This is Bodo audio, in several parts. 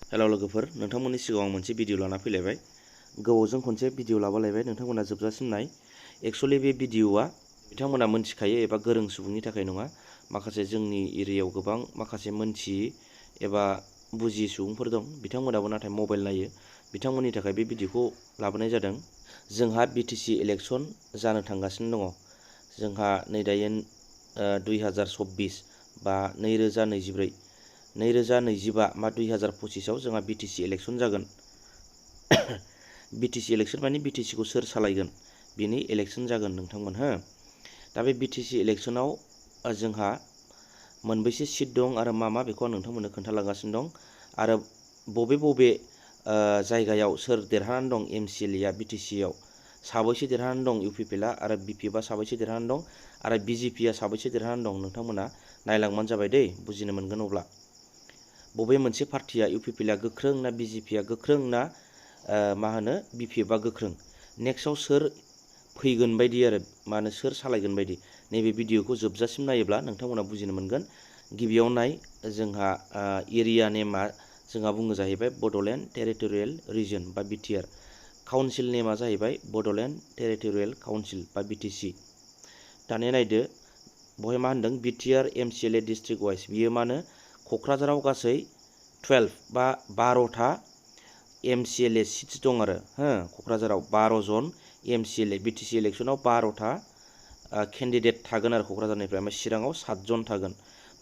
हेलौ लोगोफोर, नोंथांमोननि सिगाङाव मोनसे भिडिअ लाना फैलायबाय। गोबावजों खनसे भिडिअ लाबोलायबाय, नोंथांमोना जोबजासिम नाय। एक्सुअलि बे भिडिअआ बिथांमोना मोनथिखायो एबा गोरों सुबुंनि थाखाय नङा। माखासे जोंनि एरियायाव गोबां माखासे मोनथियै एबा बुजियै सुबुंफोर दं, बिथांमोनाबो नाथाय मबाइल नायो। बिथांमोननि थाखाय बे भिडिअखौ लाबोनाय जादों। जोंहा बिटिसि इलेक्सन जानो थांगासिनो दङ। जोंहा नै दायो 2024 बा 2024 2025 बा 2025आव जोंहा बिटिसि इलेक्सन जागोन। बिटिसि इलेक्सन माने बिटिसिखौ सोर सालायगोन बेनि इलेक्सन जागोन नोंथांमोन हो। दा बे बिटिसि इलेक्सनाव जोंहा मोनबेसे सिट दं आरो मा बेखौ आं नोंथांमोननो खोन्थालांगासिनो दं। आरो बबे जायगायाव सोर देरहानानै दं एमसिएलएआ बिटिसिआव साबैसे देरहानानै दं इउपिपिएलआ आरो बिपिएफआ साबैसे देरहानानै दं आरो बिजेपिआ साबैसे देरहानानै दं नोंथांमोना नायलांबानो जाबाय दै, बुजिनो मोनगोन। अब्ला बबे मोनसे पार्टिया इउपिपिएलआ गोख्रों ना बिजेपिआ गोख्रों ना बिपिएफआ गोख्रों, नेक्स्टआव सोर फैगोन बायदि आरो सोर सालायगोन बायदि, नैबे भिडिअखौ जोबजासिम नायोब्ला नोंथांमोना बुजिनो मोनगोन। गिबियाव नाय, जोंहा एरिया नेमा जोंहा बुङो जाहैबाय बड'लेण्ड टेरिटरियेल रिजन बा बिटिआर। काउन्सिल नेमा जाहैबाय बड'लेण्ड टेरिटरियेल काउन्सिल बा बिटिसि। दानिया नायदो, बहाय मा होनदों बिटिआर एमसिएलए डिस्ट्रिक्ट वाइज, बियो क'क्राझाराव गासै 12 बा 12था एमसिएलए सिट्स दं आरो क'क्राझाराव 12 जन एमसिएलए बिटिसि इलेक्सनाव 12था केन्डिडेट थागोन आरो क'क्राझारनिफ्राय। ओमफ्राय चिराङाव 7 जन थागोन,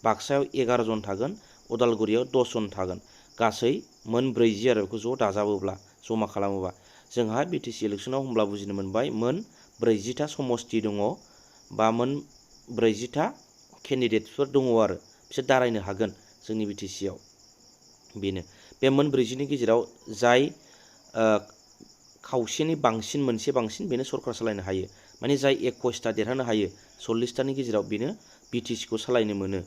बाक्सायाव 11 जन थागोन, उदालगुरियाव 10 जन थागोन। गासै मोन 40 आरो बेखौ ज' दाजाबोब्ला जमा खालामोबा जोंहा बिटिसि इलेक्सनाव होमब्ला बुजिनो मोनबाय मोन 40था समस्ति दङ बा मोन 40था केन्डिडेटफोर दङ आरो बिसोर दारायनो हागोन जोंनि बिटिसिआव। बेनो बे मोन 40नि गेजेराव जाय खावसेनि बांसिन मोनसे बांसिन बेनो सरकार सालायनो हायो। माने जाय 21था देरहानो हायो 40थानि गेजेराव बेनो बिटिसिखौ सालायनो मोनो,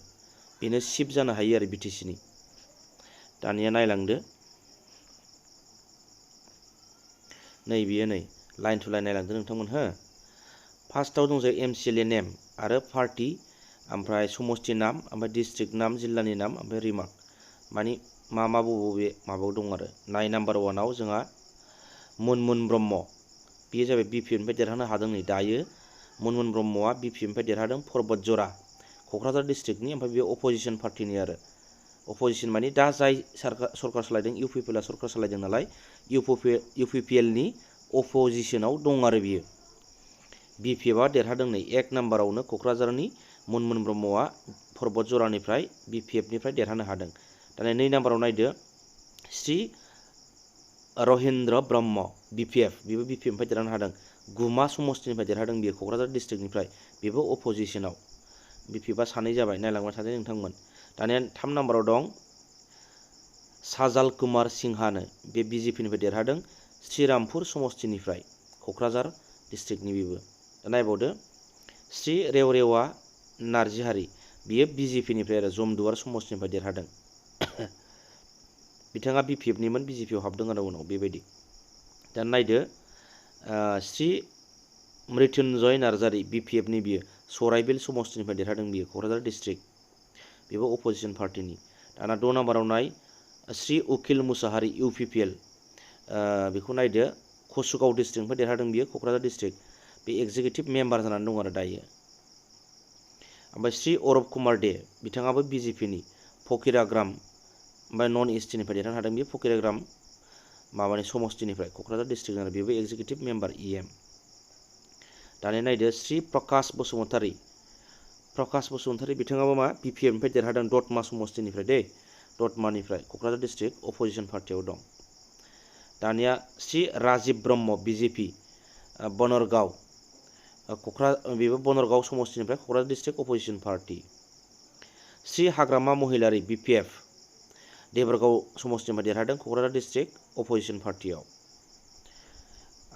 बेनो चिफ जानो हायो आरो बिटिसिनि। दानिया नायलांदो, नै बियो नै लाइन टु लाइन नायलांदो नोंथांमोन हो। फार्स्टआव दं जाय एमसिएलए नेम आरो पार्टि, ओमफ्राय समस्ति नाम, ओमफ्राय डिस्ट्रिक्ट नाम, जिल्लानि नाम, ओमफ्राय रिमार्क मानि मा बबे माबायाव दं आरो। नाम्बार 1आव जोंहा मुनमुन ब्रह्म, बेयो जाबाय बिपिएफनिफ्राय देरहानो हादों। नै दायो मुनमुन ब्रह्मआ बिपिएफनिफ्राय देरहादों परबत जरा क'क्राझार डिस्ट्रिक्टनि, ओमफ्राय बेयो अपोजिसन पार्टिनि आरो। अपोजिसन मानि दा जाय सरकार सालायदों इउपिपिएलआ सरकार सालायदों नालाय इउपिपिएलनि अपोजिसनाव दं आरो बियो। बिपिएफआ देरहादों नै 1 नाम्बारावनो क'क्राझारनि मुनमुन ब्रह्मआ परबत जरानिफ्राय बिपिएफनिफ्राय देरहानो हादों। दानिया 2 नाम्बाराव नायदो, श्री रहिन्द्र ब्रह्म बिपिएफ, बेबो बिपिएफनिफ्राय देरहानो हादों। गुमा समस्तिनिफ्राय देरहादों बियो क'क्राझार डिस्ट्रिक्टनिफ्राय, बेबो अपोजिसनाव। बिपिएफआ 2 जाबाय, नायलांबाय थादो नोंथांमोन। दानिया 3 नाम्बाराव दं साजाल कुमार सिंहानो, बे बिजेपिनिफ्राय देरहादों श्रीरामपुर समस्तिनिफ्राय क'क्राझार डिस्ट्रिक्टनि बेबो। दा नायबावदो, श्री रेवरेवा नार्जिहारि, बियो बिजेपिनिफ्राय आरो जमदुवार समस्तिनिफ्राय देरहादों। बिथाङा बिपिएफनिमोन, बिजेपिआव हाबदों आरो उनाव बेबायदि। दा नायदो, श्री मृत्युन्जय नार्जारि बिपिएफनि, बियो सराइबिल समस्तिनिफ्राय देरहादों बियो क'क्राझार डिस्ट्रिक्ट, बेबो अपोजिसन पार्टिनि। दाना 2 नाम्बाराव नाय, श्री उकिल मुसाहारि इउपिपिएल, बेखौ नायदो कसुगाव डिस्ट्रिक्टनिफ्राय देरहादों बियो क'क्राझार डिस्ट्रिक्ट, बे एग्जिकिउटिभ मेम्बार जानानै दं आरो दायो। ओमफ्राय श्री अरब कुमार दे, बिथाङाबो बिजेपिनि फकिराग्राम ओमफ्राय नन इस्टनिफ्राय देरहानो हादों बियो फकिराग्राम समस्तिनिफ्राय क'क्राझार डिस्ट्रिक्ट आरो बेबो एग्जिकिउटिभ मेम्बार इएम। दानिया नायदो, श्री प्रकाश बसुमतारी, बिथाङाबो बिपिएफनिफ्राय देरहादों दतमा समस्तिनिफ्राय दै, दतमानिफ्राय क'क्राझार डिस्ट्रिक्ट अपोजिसन पार्टियाव दं। दानिया श्री राजिब ब्रह्म बिजेपि बनरगाव, बेबो बनरगाव समस्तिनिफ्राय Kokrajhar district opposition party. Shri Hagrama Mohilary BPF Debargaon समस्तिनिफ्राय देरहादों क'क्राझार डिस्ट्रिक्ट अपोजिसन पार्टियाव।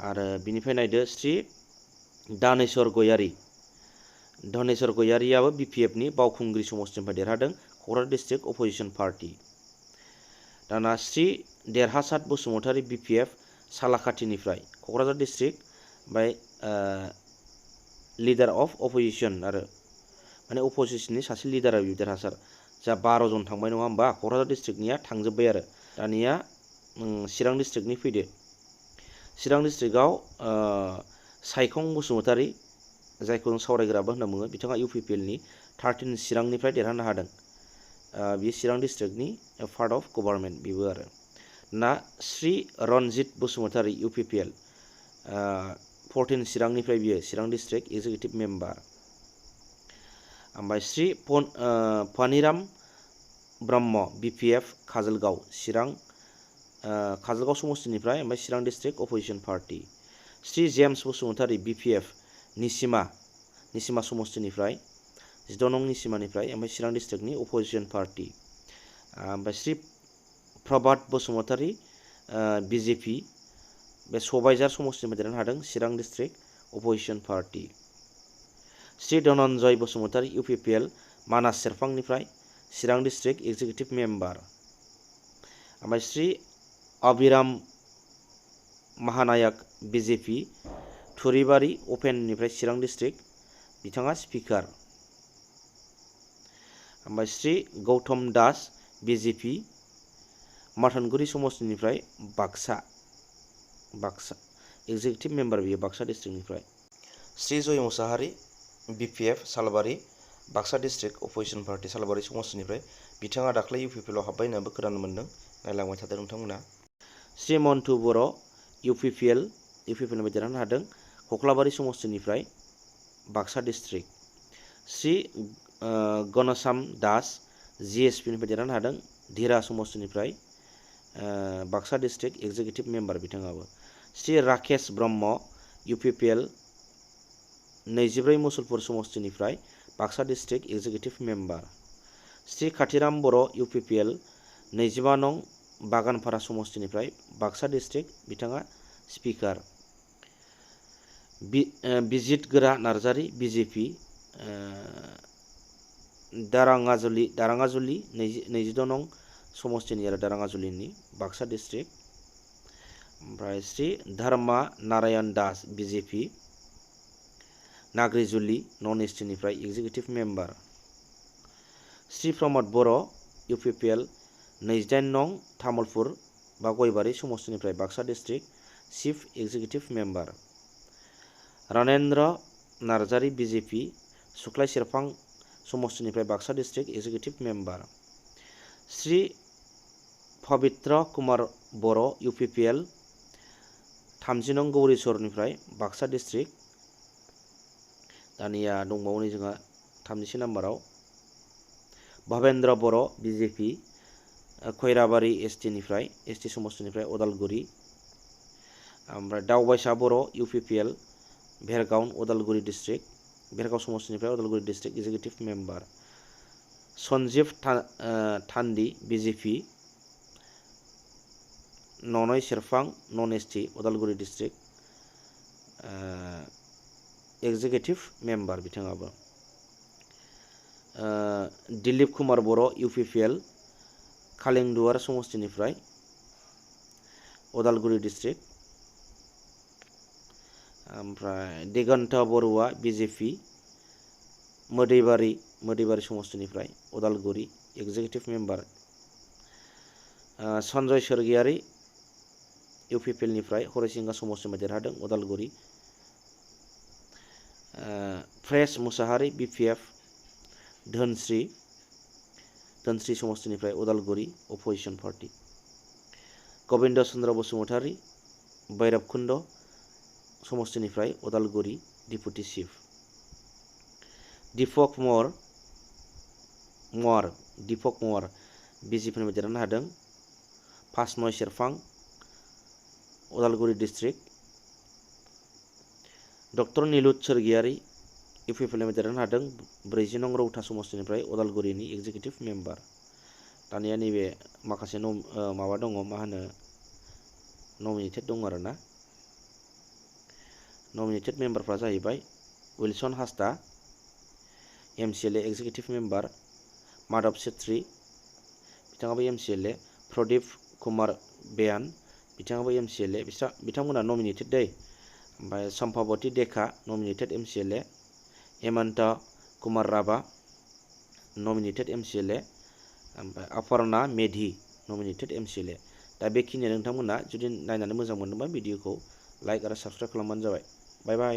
आरो बिनिफ्राय नायदो, श्री दानेश्वर गयारियाबो बिपिएफनि बावखुंग्रि समस्तिनिफ्राय देरहादों क'क्राझार डिस्ट्रिक्ट अपोजिसन पार्टि। दाना श्री देरहासात बसुमतारी बिपिएफ सालाकाथिनिफ्राय क'क्राझार डिस्ट्रिक्ट, ओमफ्राय लिडार अफ अपोजिसन आरो अपोजिसननि सासे लिडार देरहासार, जा 12 जन थांबाय नङा होमबा, क'क्राझार डिस्ट्रिक्टनिया थांजोब्बाय आरो दानिया चिरां डिस्ट्रिक्टनि फैदो। चिरां डिस्ट्रिक्टआव सायखं बसुमतारी, जायखौ जों सावरायग्राबो होनना बुङो, बिथाङा UPPLनि 13 चिरांनिफ्राय देरहानो हादों। बियो चिरां डिस्ट्रिक्टनि पार्ट अफ गभर्नमेन्ट बेबो आरो ना। श्री रनजित बसुमतारी UPPL 14 चिरांनिफ्राय बियो चिरां डिस्ट्रिक्ट एक्जिकिउटिभ मेम्बार। ओमफ्राय श्री पानिराम ब्रह्म BPF काजलगाव चिरां काजलगाव समस्तिनिफ्राय, ओमफ्राय Chirang district opposition party. Shri James Basumatary BPF निसिमा समस्तिनिफ्राय 12 नं निसिमानिफ्राय, ओमफ्राय चिरां डिस्ट्रिक्टनि अपोजिसन पार्टी। ओमफ्राय श्री प्रभात बसुमतारी BJP बे सबायझार समस्तिनिफ्राय देरहानो हादों, Chirang district opposition party. Shri Dhananjay Basumatary UPPL Manas सेरफांनिफ्राय चिरां डिस्ट्रिक्ट एक्जिकिउटिभ मेम्बार। ओमफ्राय श्री अभिराम महानायक BJP थुरिबारि अपेननिफ्राय चिरां डिस्ट्रिक्ट, बिथाङा स्पिकार। ओमफ्राय श्री गौतम दास BJP माथानगुरि समस्तिनिफ्राय बाक्सा एक्जिकिउटिभ मेम्बार बियो बाक्सा डिस्ट्रिक्टनिफ्राय। Shri Jay Mushahary BPF Salbari Baksa district opposition party Salbari समस्तिनिफ्राय, बिथाङा दाख्लै UPPLआव हाबबाय होननाबो खोनानो मोन्दों, नायलांबाय थादों नोंथांमोना। श्री मन्टु बर' UPPLनिफ्राय देरहानो हादों, कख्लाबारि समस्तिनिफ्राय बाक्सा डिस्ट्रिक्ट। श्री घनश्याम दास GSPनिफ्राय देरहानो हादों, धीरा समस्तिनिफ्राय बाक्सा डिस्ट्रिक्ट एक्जिकिउटिभ मेम्बार बिथाङाबो। श्री राकेश ब्रह्म UPPL 24 मुसलपुर समस्तिनिफ्राय Baksa district executive member. Shri Khathiram Boro' UPPL 25 नं बागानपारा समस्तिनिफ्राय बाक्सा डिस्ट्रिक्ट, बिथाङा स्पिकार। बिजित गोरा नार्जारि BJP दाराङाजुलि 22 नं समस्तिनि आरो दाराङाजुलिनि बाक्सा डिस्ट्रिक्ट। ओमफ्राय श्री धर्मा नारायण दास BJP नाग्रिजुलि नन इस्टनिफ्राय executive member. Shri Pramod Boro' UPPL 28 नं तामुलपुर बा गयबारि समस्तिनिफ्राय Baksa district chief executive member. Ranendra Narzary BJP Sukhlai Serfang समस्तिनिफ्राय Baksa district executive member. Shri Pabitra Kumar Boro' UPPL 30 नं गौरीसरनिफ्राय बाक्सा डिस्ट्रिक्ट। दानिया दंबावो नै जोंहा 30 नाम्बाराव भबेन्द्र बर' BJP खैराबारि ST समस्तिनिफ्राय अदालगुरि। ओमफ्राय दावबायसा बर' UPPL भेरगाव अदालगुरि डिस्ट्रिक्ट, भेरगाव समस्तिनिफ्राय Udalguri district executive member. Sanjeev Thandi BJP ननै Serfang non ST Udalguri district executive member बिथाङाबो। दिलीप कुमार बर' UPPL कालिंदुवार समस्तिनिफ्राय अदालगुरि डिस्ट्रिक्ट। ओमफ्राय दिगन्त बरुवा BJP मोदैबारि समस्तिनिफ्राय अदालगुरि एक्जिकिउटिभ मेम्बार। सन्जय स्वर्गियारि UPPLनिफ्राय हरिसिंगा समस्तिनिफ्राय देरहादों, अदालगुरि। प्रेस मुसाहारि BPF धोनस्री समस्तिनिफ्राय अदालगुरि अपोजिसन पार्टी। गबिन्द चन्द्र बसुमतारी भैरबकुन्द समस्तिनिफ्राय अदालगुरि डिपुटि चिफ। दीपक मवार BJPनिफ्राय देरहानो हादों, 5 नय सेरफां अदालगुरि डिस्ट्रिक्ट। डक्टर नीलुत स्वर्गियारि UPPLनिफ्राय देरहानो हादों, 40 नं रौता समस्तिनिफ्राय अदालगुरिनि एक्जिकिउटिभ मेम्बार। दानिया नैबे माखासे माबा दङ, मा होनो नमिनेटेड दङ आरो ना। नमिनेटेड मेम्बारफ्रा जाहैबाय Wilson Hansda MCLA executive member, Madhav Chhetri बिथाङाबो MCLA, प्रदीप कुमार बेयान बिथाङाबो MCLA, बिथांमोना नमिनेटेड दै। ओमफ्राय सम्पावती देखा nominated MCLA, Hemant Kumar Rabha nominated MCLA, ओमफ्राय अपर्णा मेधि नमिनेटेड MCLA। दा बेखिनिया नोंथांमोना जुदि नायनानै मोजां मोनदोंबा भिडिअखौ लाइक आरो साबस्क्राइब खालामबानो जाबाय। बाय बाय।